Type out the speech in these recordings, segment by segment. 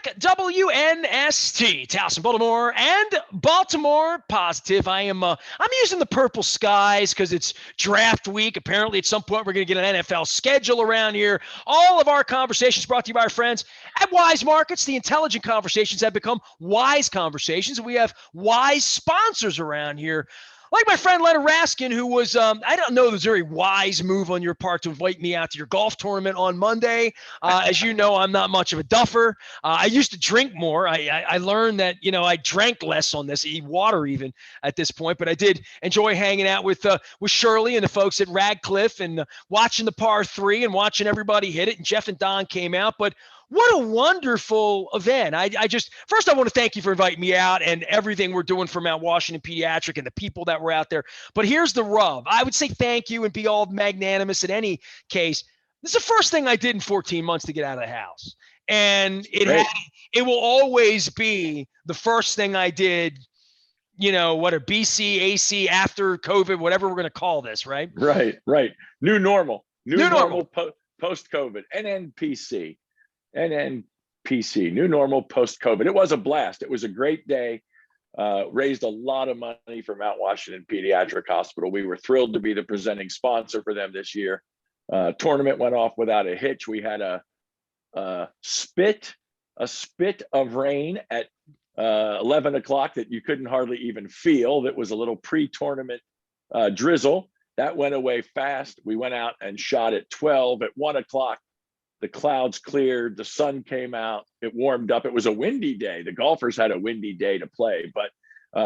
back. WNST, Towson, Baltimore, and Baltimore Positive. I'm using the purple skies because it's draft week. Apparently, at some point, we're going to get an NFL schedule around here. All of our conversations brought to you by our friends at Wise Markets. The intelligent conversations have become wise conversations, and we have wise sponsors around here. Like my friend Leonard Raskin, who was, I don't know, it was a very wise move on your part to invite me out to your golf tournament on Monday. As you know, I'm not much of a duffer. I used to drink more. I learned that, I drank less on this, eat water even at this point. But I did enjoy hanging out with Shirley and the folks at Radcliffe and watching the par 3 and watching everybody hit it. And Jeff and Don came out. But what a wonderful event. First, I want to thank you for inviting me out and everything we're doing for Mount Washington Pediatric and the people that were out there. But here's the rub. I would say thank you and be all magnanimous in any case. This is the first thing I did in 14 months to get out of the house. And it will always be the first thing I did, BC, AC, after COVID, whatever we're going to call this, right? Right. New normal. New normal post-COVID. NNPC. New normal post-COVID. It was a blast. It was a great day. Raised a lot of money for Mount Washington Pediatric Hospital. We were thrilled to be the presenting sponsor for them this year. Tournament went off without a hitch. We had a spit of rain at 11 o'clock that you couldn't hardly even feel. That was a little pre-tournament drizzle. That went away fast. We went out and shot at 12. At 1 o'clock, the clouds cleared, the sun came out, it warmed up. It was a windy day. The golfers had a windy day to play, but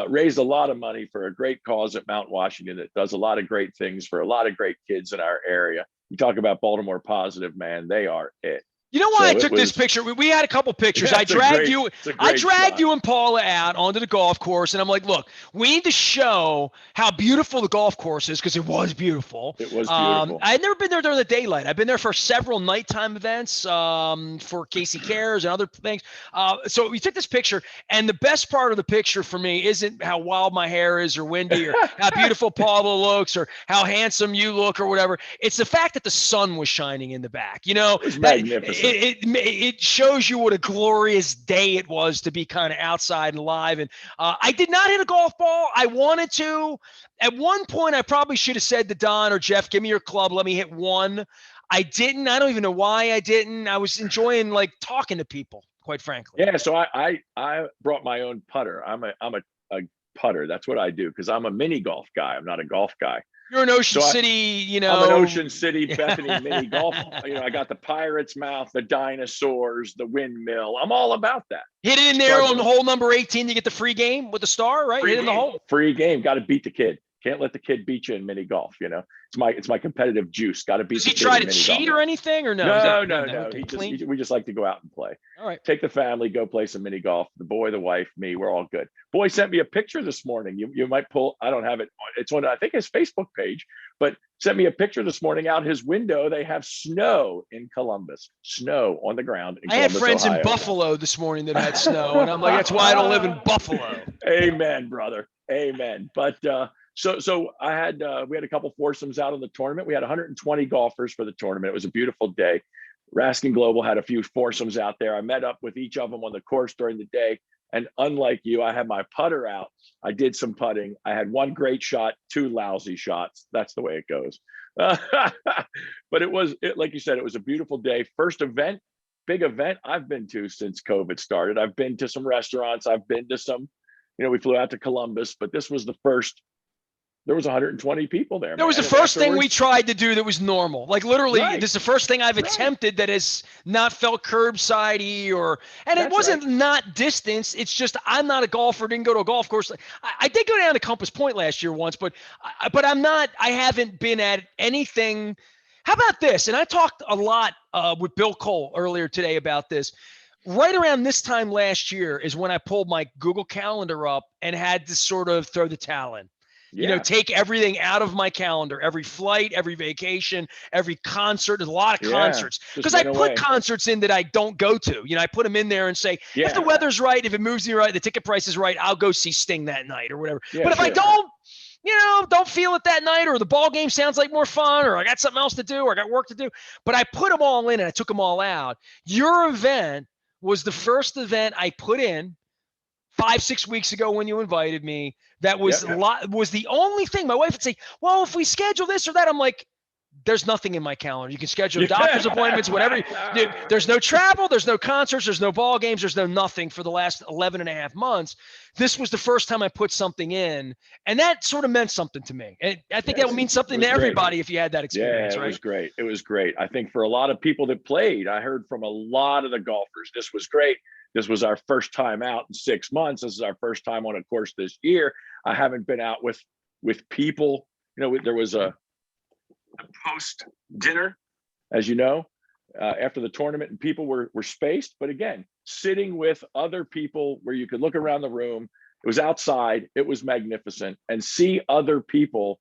raised a lot of money for a great cause at Mount Washington that does a lot of great things for a lot of great kids in our area. You talk about Baltimore Positive, man, they are it. You know why I took this picture? We had a couple pictures. Yeah, I dragged you and Paula out onto the golf course, and I'm like, look, we need to show how beautiful the golf course is because it was beautiful. It was beautiful. I'd never been there during the daylight. I've been there for several nighttime events for Casey Cares and other things. So we took this picture, and the best part of the picture for me isn't how wild my hair is or windy or how beautiful Paula looks or how handsome you look or whatever. It's the fact that the sun was shining in the back. It was magnificent. It shows you what a glorious day it was to be kind of outside and live. And I did not hit a golf ball. I wanted to. At one point, I probably should have said to Don or Jeff, give me your club. Let me hit one. I didn't. I don't even know why I didn't. I was enjoying talking to people, quite frankly. Yeah. So I brought my own putter. I'm a putter. That's what I do because I'm a mini golf guy. I'm not a golf guy. You're an Ocean City, I'm an Ocean City Bethany mini golf. I got the Pirate's Mouth, the dinosaurs, the windmill. I'm all about that. Hit it in there on hole number 18. You get the free game with the star, right? Hit it in the hole. Free game. Got to beat the kid. Can't let the kid beat you in mini golf. It's my competitive juice. Got to beat. Does he try to cheat or anything, or no? No. We just like to go out and play. All right. Take the family, go play some mini golf. The boy, the wife, me, we're all good. Boy sent me a picture this morning. You might pull. I don't have it. It's on I think his Facebook page, but sent me a picture this morning out his window. They have snow in Columbus. Snow on the ground. I had friends Ohio. In Buffalo this morning that had snow, and I'm like, that's why I don't live in Buffalo. Amen, brother. Amen. But. So we had a couple foursomes out on the tournament. We had 120 golfers for the tournament. It was a beautiful day. Raskin Global had a few foursomes out there. I met up with each of them on the course during the day. And unlike you, I had my putter out. I did some putting. I had one great shot, two lousy shots. That's the way it goes. But like you said, it was a beautiful day. First event, big event I've been to since COVID started. I've been to some restaurants. I've been to some, we flew out to Columbus, but this was the first. There was 120 people there. That was the first thing we tried to do that was normal. Literally, This is the first thing I've attempted that has not felt curbsidey and it wasn't not distance. It's just I'm not a golfer, didn't go to a golf course. I did go down to Compass Point last year once, but I haven't been at anything. How about this? And I talked a lot with Bill Cole earlier today about this. Right around this time last year is when I pulled my Google Calendar up and had to sort of throw the towel in. Take everything out of my calendar, every flight, every vacation, every concert. There's a lot of concerts because I put concerts in that I don't go to. I put them in there and say, if the weather's right, if it moves me right, the ticket price is right, I'll go see Sting that night or whatever. But if I don't feel it that night or the ball game sounds like more fun or I got something else to do or I got work to do, but I put them all in and I took them all out. Your event was the first event I put in 5-6 weeks ago when you invited me. That was was the only thing. My wife would say, well, if we schedule this or that, I'm like, there's nothing in my calendar. You can schedule doctor's appointments, whatever. There's no travel, there's no concerts, there's no ball games, there's no nothing for the last 11 and a half months. This was the first time I put something in, and that sort of meant something to me. And I think that would mean something to everybody if you had that experience, right? It was great. It was great. I think for a lot of people that played, I heard from a lot of the golfers, this was great. This was our first time out in 6 months. This is our first time on a course this year. I haven't been out with people. There was a post dinner, as you know, after the tournament, and people were spaced. But again, sitting with other people where you could look around the room. It was outside. It was magnificent, and see other people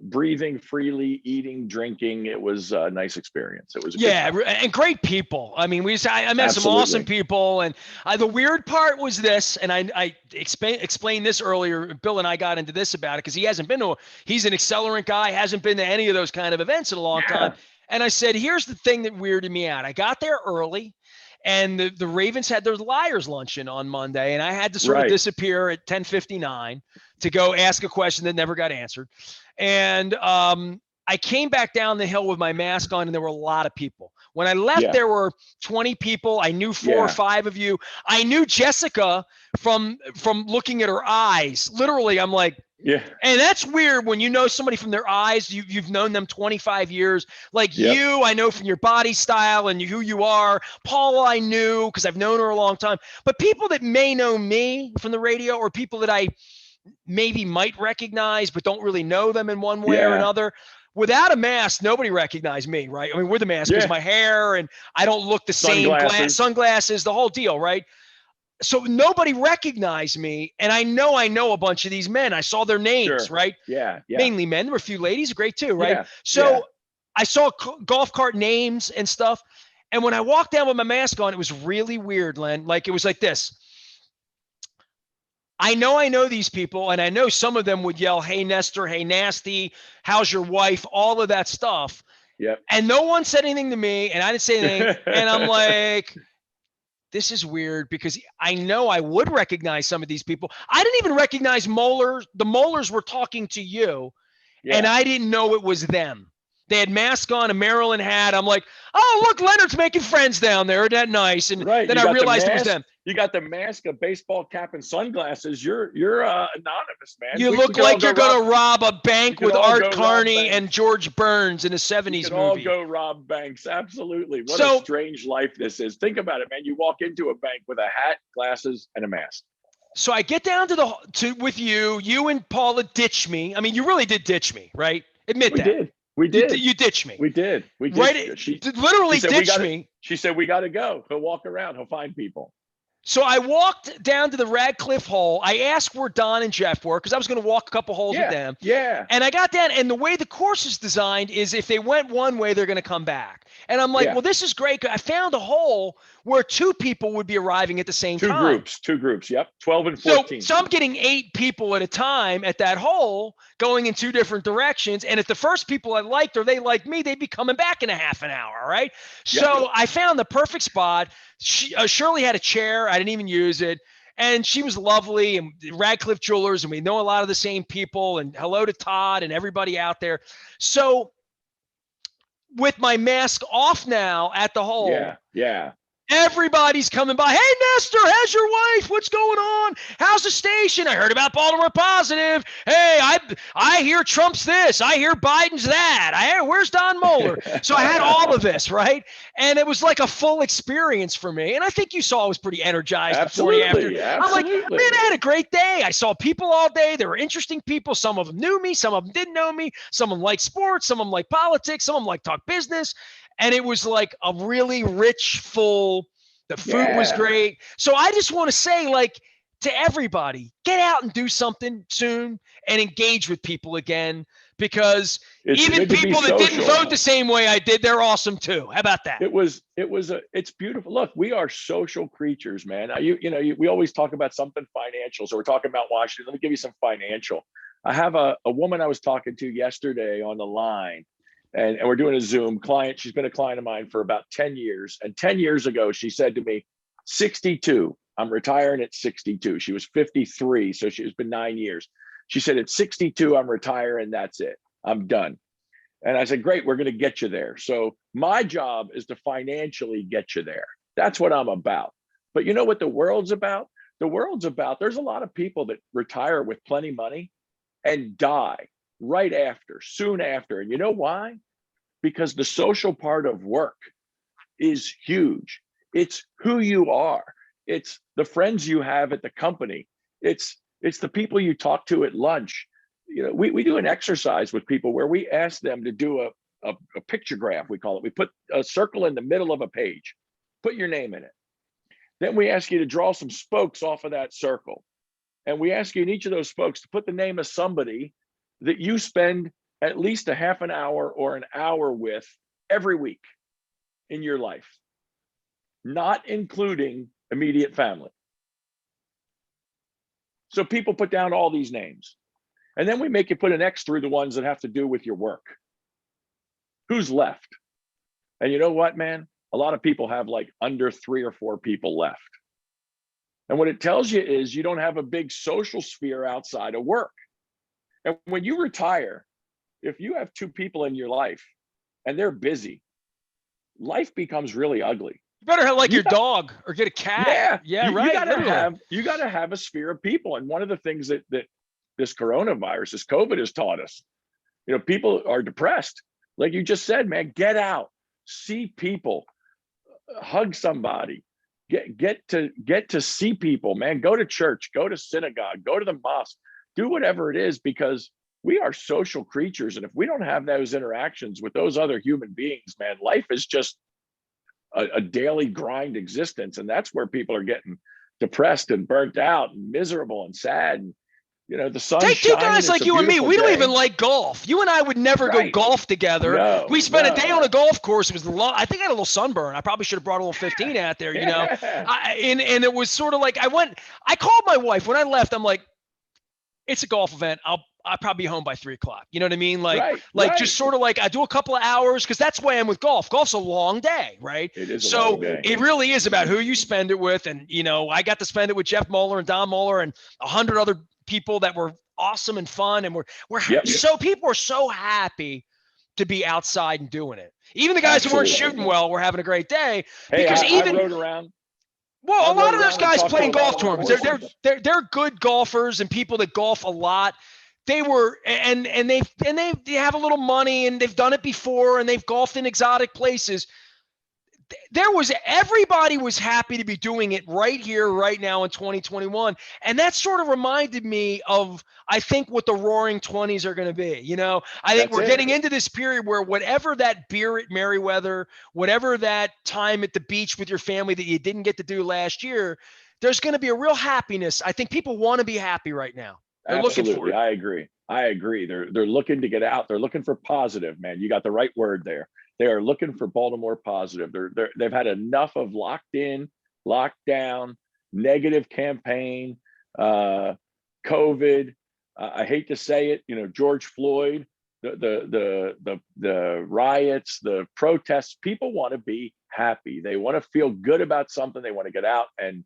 breathing freely, eating, drinking. It was a nice experience. It was and great people. I mean, I met some awesome people, and the weird part was this, and I explained this earlier. Bill and I got into this about it because he hasn't been to. He's an accelerant guy, hasn't been to any of those kind of events in a long time. And I said, here's the thing that weirded me out. I got there early, and the Ravens had their Liars Luncheon on Monday, and I had to sort of disappear at 10:59 to go ask a question that never got answered. And I came back down the hill with my mask on, and there were a lot of people. When I left, there were 20 people. I knew 4 or 5 of you. I knew Jessica from looking at her eyes. Literally, I'm like, and that's weird when you know somebody from their eyes. You've known them 25 years. Like you, I know from your body style and who you are. Paula, I knew because I've known her a long time. But people that may know me from the radio, or people that I maybe might recognize but don't really know them in one way or another. Without a mask, nobody recognized me, right? I mean, with a mask, because my hair and I don't look the same. Sunglasses, the whole deal, right? So nobody recognized me, and I know a bunch of these men. I saw their names, right? Mainly men. There were a few ladies, great too, right? So I saw golf cart names and stuff, and when I walked down with my mask on, it was really weird, Len. Like, it was like this. I know these people, and I know some of them would yell, "Hey, Nestor, hey, Nasty, how's your wife?" All of that stuff. And no one said anything to me, and I didn't say anything. And I'm like, this is weird, because I know I would recognize some of these people. I didn't even recognize Moeller. The Moellers were talking to you, and I didn't know it was them. They had masks on, a Maryland hat. I'm like, oh, look, Leonard's making friends down there. Isn't that nice? And then I realized it was them. You got the mask, a baseball cap, and sunglasses. You're anonymous, man. You look like you're going to rob a bank with Art Carney and George Burns in a 70s movie. All go rob banks. Absolutely. What a strange life this is. Think about it, man. You walk into a bank with a hat, glasses, and a mask. So I get down with you. You and Paula ditch me. I mean, you really did ditch me, right? Admit that. We did. You ditched me. We did. Right? She literally ditched me. She said, we got to go. He'll walk around. He'll find people. So I walked down to the Radcliffe hole. I asked where Don and Jeff were, because I was going to walk a couple holes with them. And I got down, and the way the course is designed is if they went one way, they're going to come back. And I'm like, well, this is great. I found a hole where 2 people would be arriving at the same time. Two groups. Yep. 12 and 14. So I'm getting 8 people at a time at that hole going in 2 different directions. And if the first people I liked, or they liked me, they'd be coming back in a half an hour. Right. So I found the perfect spot. Shirley had a chair. I didn't even use it. And she was lovely, and Radcliffe Jewelers, and we know a lot of the same people, and hello to Todd and everybody out there. So with my mask off now at the hole, everybody's coming by. Hey, Nestor, how's your wife? What's going on? How's the station? I heard about Baltimore Positive. Hey, I hear Trump's this. I hear Biden's that. Where's Don Moeller? So I had all of this, right? And it was like a full experience for me. And I think you saw I was pretty energized before and after. I'm like, man, I had a great day. I saw people all day. There were interesting people. Some of them knew me. Some of them didn't know me. Some of them liked sports. Some of them liked politics. Some of them liked talk business. And it was like a really rich, full, the food was great. So I just want to say, like, to everybody, get out and do something soon and engage with people again, because even people that didn't vote the same way I did, they're awesome too. How about that? It's beautiful. Look, we are social creatures, man. We always talk about something financial. So we're talking about Washington. Let me give you some financial. I have a woman I was talking to yesterday on the line. And we're doing a Zoom client. She's been a client of mine for about 10 years. And 10 years ago, she said to me, 62. I'm retiring at 62. She was 53, so it's been 9 years. She said, at 62, I'm retiring. That's it. I'm done. And I said, great, we're going to get you there. So my job is to financially get you there. That's what I'm about. But you know what the world's about? The world's about, there's a lot of people that retire with plenty of money and die right after, soon after. And you know why? Because the social part of work is huge. It's who you are. It's the friends you have at the company. It's the people you talk to at lunch. You know, we do an exercise with people where we ask them to do a picture graph, we call it. We put a circle in the middle of a page, put your name in it. Then we ask you to draw some spokes off of that circle. And we ask you in each of those spokes to put the name of somebody that you spend at least a half an hour or an hour with every week in your life, not including immediate family. So people put down all these names. And then we make you put an X through the ones that have to do with your work. Who's left? And you know what, man? A lot of people have like under 3 or 4 people left. And what it tells you is you don't have a big social sphere outside of work. And when you retire, if you have 2 people in your life and they're busy, life becomes really ugly. You better have like your dog or get a cat. Yeah, right. You gotta have a sphere of people. And one of the things that this coronavirus, this COVID has taught us, you know, people are depressed. Like you just said, man, get out, see people, hug somebody, get to see people, man. Go to church, go to synagogue, go to the mosque, do whatever it is, because we are social creatures. And if we don't have those interactions with those other human beings, man, life is just a daily grind existence. And that's where people are getting depressed and burnt out and miserable and sad. And, you know, the sun's Take 2 shining, guys like you and me. We don't even like golf. You and I would never go golf together. No, we spent a day on a golf course. It was I think I had a little sunburn. I probably should have brought a little 15 out there, you know. And it was sort of like I called my wife when I left. I'm like, it's a golf event. I'll probably be home by 3:00. You know what I mean? Just sort of like I do a couple of hours, because that's the way I'm with golf. Golf's a long day, right? It is a long day. It really is about who you spend it with. And, you know, I got to spend it with Jeff Moeller and Don Moeller and 100 other people that were awesome and fun. And so people are so happy to be outside and doing it. Even the guys who weren't shooting well were having a great day. Hey, because I rode around. Well, a lot of those guys playing golf tournaments, they're good golfers and people that golf a lot. They were, and they have a little money and they've done it before and they've golfed in exotic places. Everybody was happy to be doing it right here, right now in 2021. And that sort of reminded me of, I think, what the Roaring 20s are going to be. You know, I think we're getting into this period where whatever that beer at Merriweather, whatever that time at the beach with your family that you didn't get to do last year, there's going to be a real happiness. I think people want to be happy right now. They're looking for it. I agree. They're looking to get out. They're looking for positive, man. You got the right word there. They are looking for Baltimore positive. They've had enough of locked in, locked down, negative campaign, COVID. I hate to say it, you know, George Floyd, the riots, the protests. People want to be happy. They want to feel good about something. They want to get out and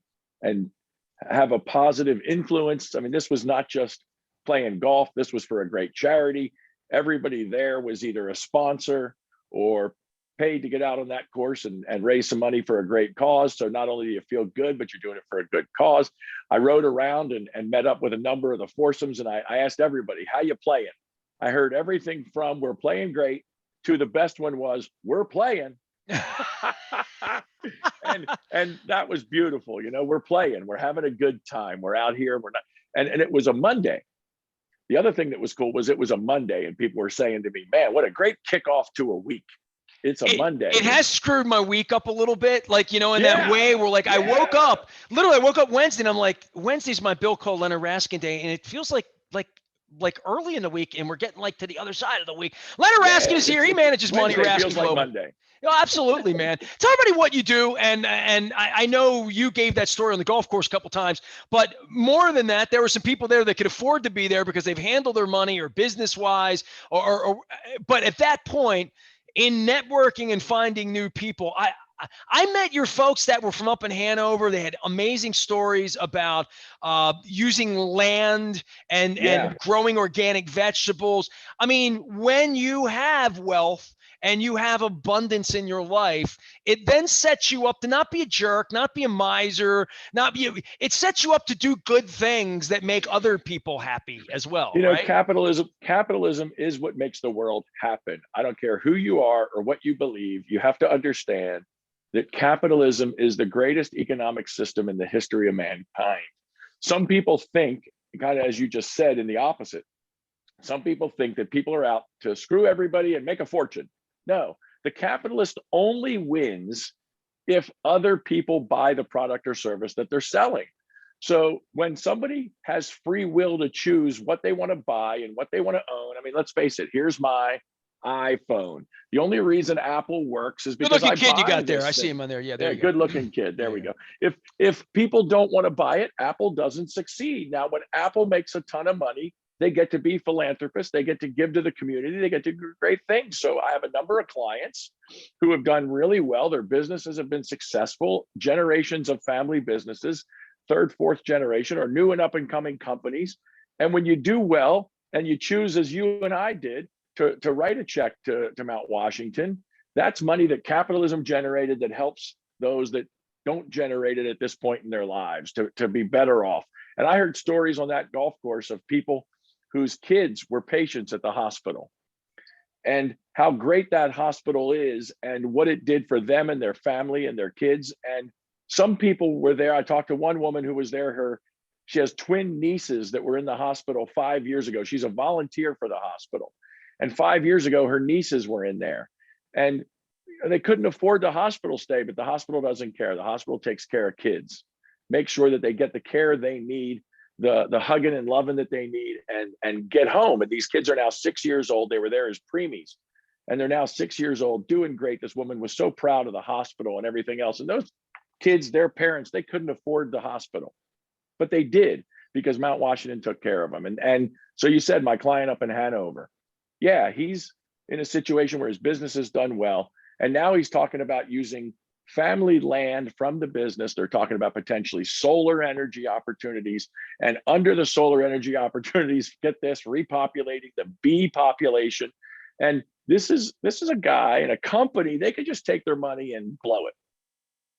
have a positive influence. I mean, this was not just playing golf. This was for a great charity. Everybody there was either a sponsor or paid to get out on that course and raise some money for a great cause. So not only do you feel good, but you're doing it for a good cause. I rode around and met up with a number of the foursomes, and I asked everybody, how you playing? I heard everything from we're playing great to the best one was we're playing. and that was beautiful. You know, we're playing, we're having a good time. We're out here. We're not, and it was a Monday. The other thing that was cool was it was a Monday, and people were saying to me, man, what a great kickoff to a week. It's a Monday. It has screwed my week up a little bit. Like, you know, in that way where like I woke up Wednesday and I'm like, Wednesday's my Bill Cole Leonard Raskin day. And it feels like early in the week and we're getting like to the other side of the week. Leonard Raskin is here. He manages Money Raskin feels like Global. Monday. Oh, absolutely, man. Tell everybody what you do. And I know you gave that story on the golf course a couple times, but more than that, there were some people there that could afford to be there because they've handled their money or business wise but at that point in networking and finding new people, I met your folks that were from up in Hanover. They had amazing stories about using land and growing organic vegetables. I mean, when you have wealth and you have abundance in your life, it then sets you up to not be a jerk, not be a miser, it sets you up to do good things that make other people happy as well. You know, right? capitalism is what makes the world happen. I don't care who you are or what you believe. You have to understand that capitalism is the greatest economic system in the history of mankind. Some people think, kind of as you just said, in the opposite. Some people think that people are out to screw everybody and make a fortune. No, the capitalist only wins if other people buy the product or service that they're selling. So when somebody has free will to choose what they want to buy and what they want to own, I mean, let's face it, here's my iPhone. The only reason Apple works is because good-looking kid you got this there. I thing. see him on there. Yeah, there you go. Good-looking kid. There we go. If people don't want to buy it, Apple doesn't succeed. Now, when Apple makes a ton of money, they get to be philanthropists. They get to give to the community. They get to do great things. So I have a number of clients who have done really well. Their businesses have been successful, generations of family businesses, third, fourth generation, or new and up and coming companies. And when you do well and you choose, as you and I did, to write a check to Mount Washington, that's money that capitalism generated that helps those that don't generate it at this point in their lives to be better off. And I heard stories on that golf course of people whose kids were patients at the hospital and how great that hospital is and what it did for them and their family and their kids. And some people were there. I talked to one woman who was there. She has twin nieces that were in the hospital 5 years ago. She's a volunteer for the hospital. And 5 years ago, her nieces were in there. And they couldn't afford the hospital stay, but the hospital doesn't care. The hospital takes care of kids, make sure that they get the care they need, the hugging and loving that they need, and get home. And these kids are now 6 years old. They were there as preemies, and they're now 6 years old, doing great. This woman was so proud of the hospital and everything else. And those kids, their parents, they couldn't afford the hospital, but they did because Mount Washington took care of them. And so you said my client up in Hanover, yeah, he's in a situation where his business has done well. And now he's talking about using family land from the business. They're talking about potentially solar energy opportunities. And under the solar energy opportunities, get this, repopulating the bee population. And this is a guy and a company, they could just take their money and blow it.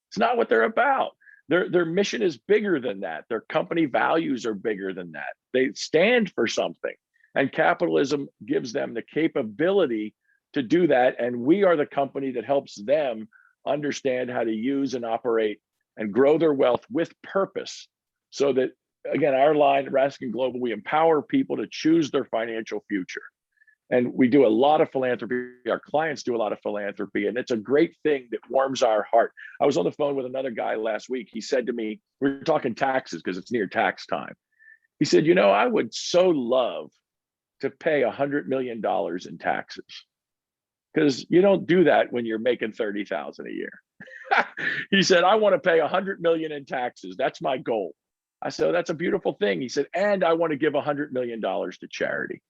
It's not what they're about. Their mission is bigger than that. Their company values are bigger than that. They stand for something. And capitalism gives them the capability to do that. And we are the company that helps them understand how to use and operate and grow their wealth with purpose. So that, again, our line, Raskin Global, we empower people to choose their financial future. And we do a lot of philanthropy. Our clients do a lot of philanthropy. And it's a great thing that warms our heart. I was on the phone with another guy last week. He said to me, we're talking taxes because it's near tax time. He said, you know, I would so love to pay $100 million in taxes, because you don't do that when you're making $30,000 a year. He said, I want to pay $100 million in taxes. That's my goal. I said, oh, that's a beautiful thing. He said, and I want to give $100 million to charity.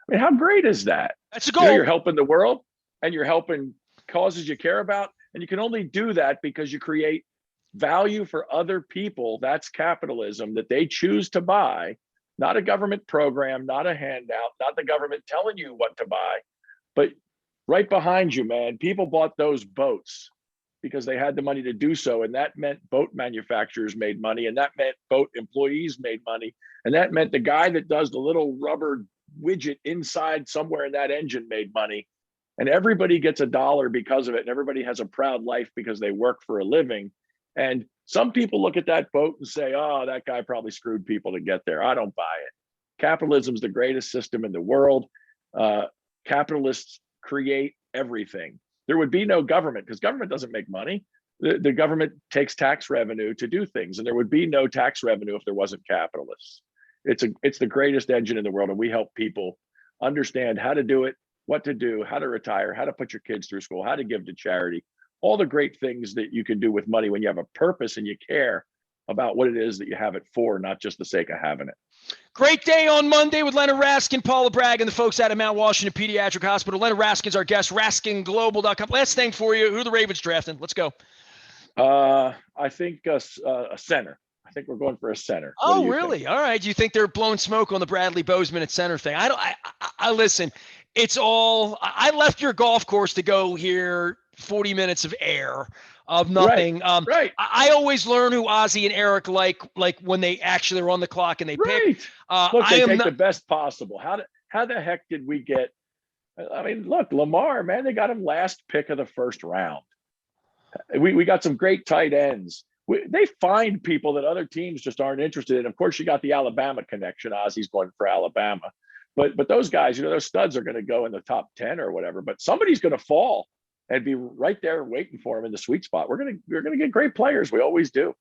I mean, how great is that? That's a goal. You know, you're helping the world and you're helping causes you care about. And you can only do that because you create value for other people. That's capitalism, that they choose to buy, not a government program, not a handout, not the government telling you what to buy, but right behind you, man, people bought those boats because they had the money to do so. And that meant boat manufacturers made money. And that meant boat employees made money. And that meant the guy that does the little rubber widget inside somewhere in that engine made money. And everybody gets $1 because of it. And everybody has a proud life because they work for a living. And some people look at that boat and say, oh, that guy probably screwed people to get there. I don't buy it. Capitalism's the greatest system in the world. Capitalists create everything. There would be no government because government doesn't make money. The government takes tax revenue to do things, and there would be no tax revenue if there wasn't capitalists. It's the greatest engine in the world, and we help people understand how to do it, what to do, how to retire, how to put your kids through school, how to give to charity, all the great things that you can do with money when you have a purpose and you care about what it is that you have it for, not just the sake of having it. Great day on Monday with Leonard Raskin, Paula Bragg, and the folks out of Mount Washington Pediatric Hospital. Leonard Raskin's our guest, RaskinGlobal.com. Last thing for you, who are the Ravens drafting? Let's go. I think a center. I think we're going for a center. Oh, really? Think? All right. Do you think they're blowing smoke on the Bradley Bozeman at center thing? I listen. It's all. I left your golf course to go hear 40 minutes of air of nothing. Right. I always learn who Ozzie and Eric like when they actually are on the clock and they pick. Look, they take the best possible. How the heck did we get? I mean, look, Lamar, man, they got him last pick of the first round. We got some great tight ends. They find people that other teams just aren't interested in. Of course, you got the Alabama connection. Ozzie's going for Alabama. But those guys, those studs are going to go in the top 10 or whatever. But somebody's going to fall and be right there waiting for him in the sweet spot. We're going to get great players. We always do.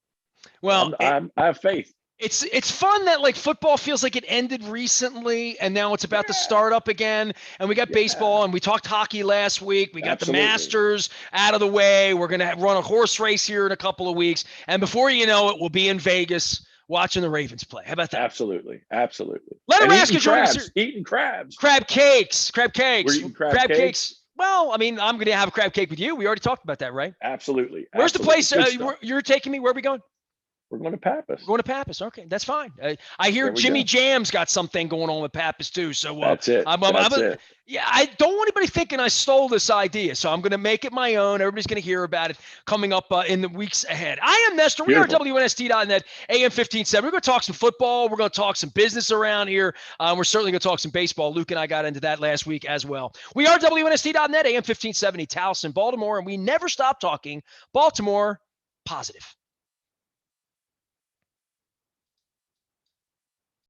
Well, I have faith. It's fun that like football feels like it ended recently and now it's about to start up again. And we got baseball and we talked hockey last week. We got the Masters out of the way. We're going to run a horse race here in a couple of weeks. And before you know it, we'll be in Vegas watching the Ravens play. How about that? Absolutely. Leonard Raskin joining us. Eating crabs. Crab cakes. We're eating crab cakes. Well, I mean, I'm going to have a crab cake with you. We already talked about that, right? Absolutely. Where's the place? You're taking me? Where are we going? We're going to Pappas. Going to Pappas. Okay, that's fine. I hear Jimmy Jam's got something going on with Pappas too. So that's it. That's it. Yeah, I don't want anybody thinking I stole this idea. So I'm going to make it my own. Everybody's going to hear about it coming up in the weeks ahead. I am Nestor. We are WNST.net, AM 1570. We're going to talk some football. We're going to talk some business around here. We're certainly going to talk some baseball. Luke and I got into that last week as well. We are WNST.net, AM 1570, Towson, Baltimore, and we never stop talking Baltimore positive.